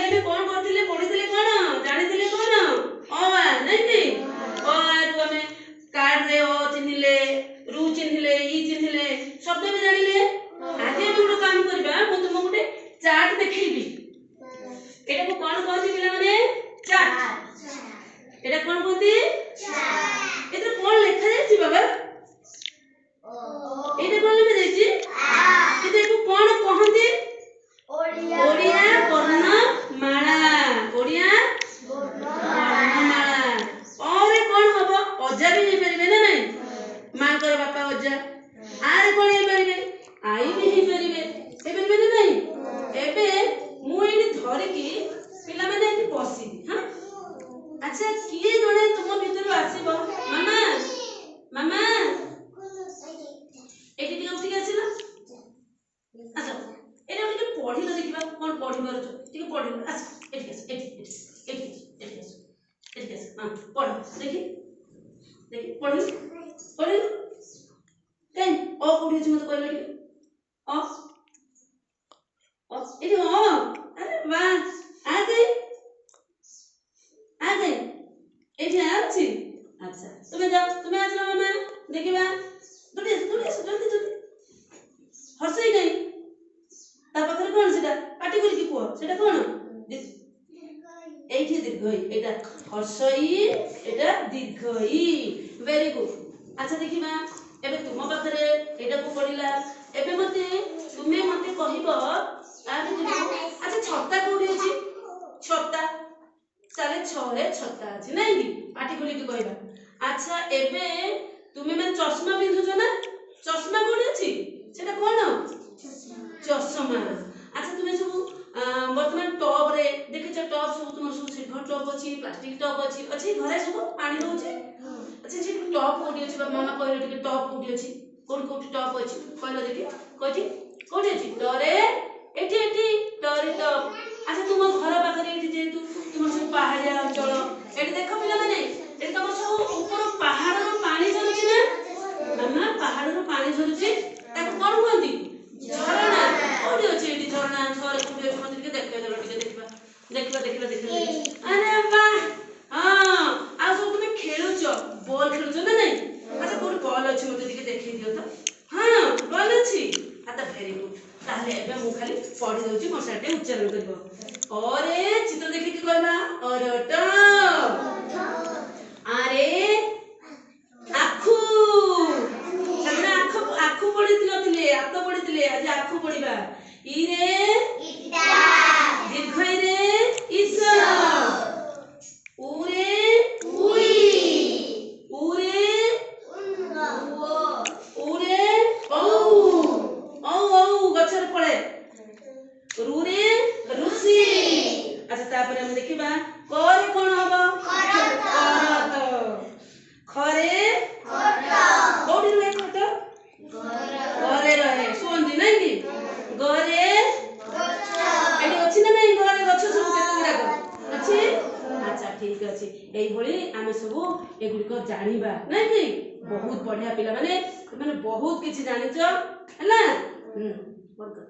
काली हमें कौन करथिले पढिथिले कोन जानिथिले कोन अ आ नै कि अ आ रु हमें कार्ड रे अ चिन्हिले रु चिन्हिले ई चिन्हिले शब्द भी जानिले आगे भी गोटे काम करबा मु तुम गोटे चार्ट देखैबी एटा को कोन कहथि पिला माने चार्ट एटा कोन कहथि चार्ट एटा कोन लिखा जायछि बाबा एटा कोन लिखा जायछि एटा को कोन कहथि ओडिया वर्णमाला ओडिया वर्णमाला और कोन हबो अजा भी हे परिबे ना नहीं मां कर बापा अजा आरे कोन हे परिबे आई भी हे परिबे हे परिबे ना नहीं एबे मु एनी धरि की पिला माने एनी बसी हां अच्छा किए जणे तुम भीतर आसीबो मामा मामा एटी टिके उठी आसीला अच्छा एटा टिके पढी ल देखिबा कोन पढी मारछ टिके पढी आस एटी आस एटी आस हां पढ देखि देखि पढी पढी काई ओ कोठी अछि मते कहले टिके ओ एटी ओ अरे वाह आ गई एटी आछि अच्छा तुमे जाओ तुमे आजला मामा देखिबा जल्दी जल्दी हसई गई ता पाखरे कोन सेटा पाटी करी की को सेटा कोन एठी दीर्घई एटा हसई एटा दीर्घई वेरी गुड अच्छा देखिबा एबे तुम पाखरे एटा को पडिला एबे मते तुमे मते कहिबो आबे देखो अच्छा छत्ता कोडी अछि छत्ता चले छरे छत्ता अछि नै कि पाटी खोली की कहबा अच्छा एबे तुमे मन चश्मा पिंधु छ ना चश्मा कोडी अछि सेटा कोन चश्मा अच्छा तुमे सब वर्तमान टॉप रे देखि छ टॉप सब तुम सब सिल्वर टॉप अछि प्लास्टिक टॉप अछि घरे सब पानी रहउछि अच्छा जे टॉप कोडी अछि मामा कहले टिके टॉप कोडी अछि कोडी टॉप अछि कहले देखि कोडी अछि डरे एठी डरे टॉप अच्छा तुम घर पाखरे एठी जेतु तुम सब पहाड़िया अंचल एठी देखो पिला माने एठी तुम सब ऊपर पहाड़ रो पानी झरुछि ना मामा पहाड़ रो पानी झरुछि ताको कोन कहंती झरना कोडी अछि एठी झरना घर कोडी अछि मते टिके देखिबा अरे वाह हां आ सब तुम खेलुछ बॉल खेलुछ ना नहीं अच्छा कोन बॉल अछि मते टिके देखि दियो त हां बॉल अछि आता वेरी गुड ताले एबे मु खाली पढी दउची मोसाटे उच्चारण करबो ओरे चित्र देखि की कहबा अरट आरे आखु हमरा आखु पढित नथिले आत पढितले आज आखु पढिबा ई रे इटा दीर्घई रे इस उरे उई उरे उंगो उरे औ गछर फळे रुरे रुसी अच्छा तापर हम देखिबा करे कोन हबो करत खरे खट कोडी रे खट घरे रहे सोंदी नै कि घरे गछ एडी अछि ना नै घरे गछ सब केतुरा को अछि अच्छा ठीक अछि एई भली आमे सब एगुडी को जानिबा नै कि बहुत बढ़िया पिला माने बहुत किछि जानिछ हला बंद कर।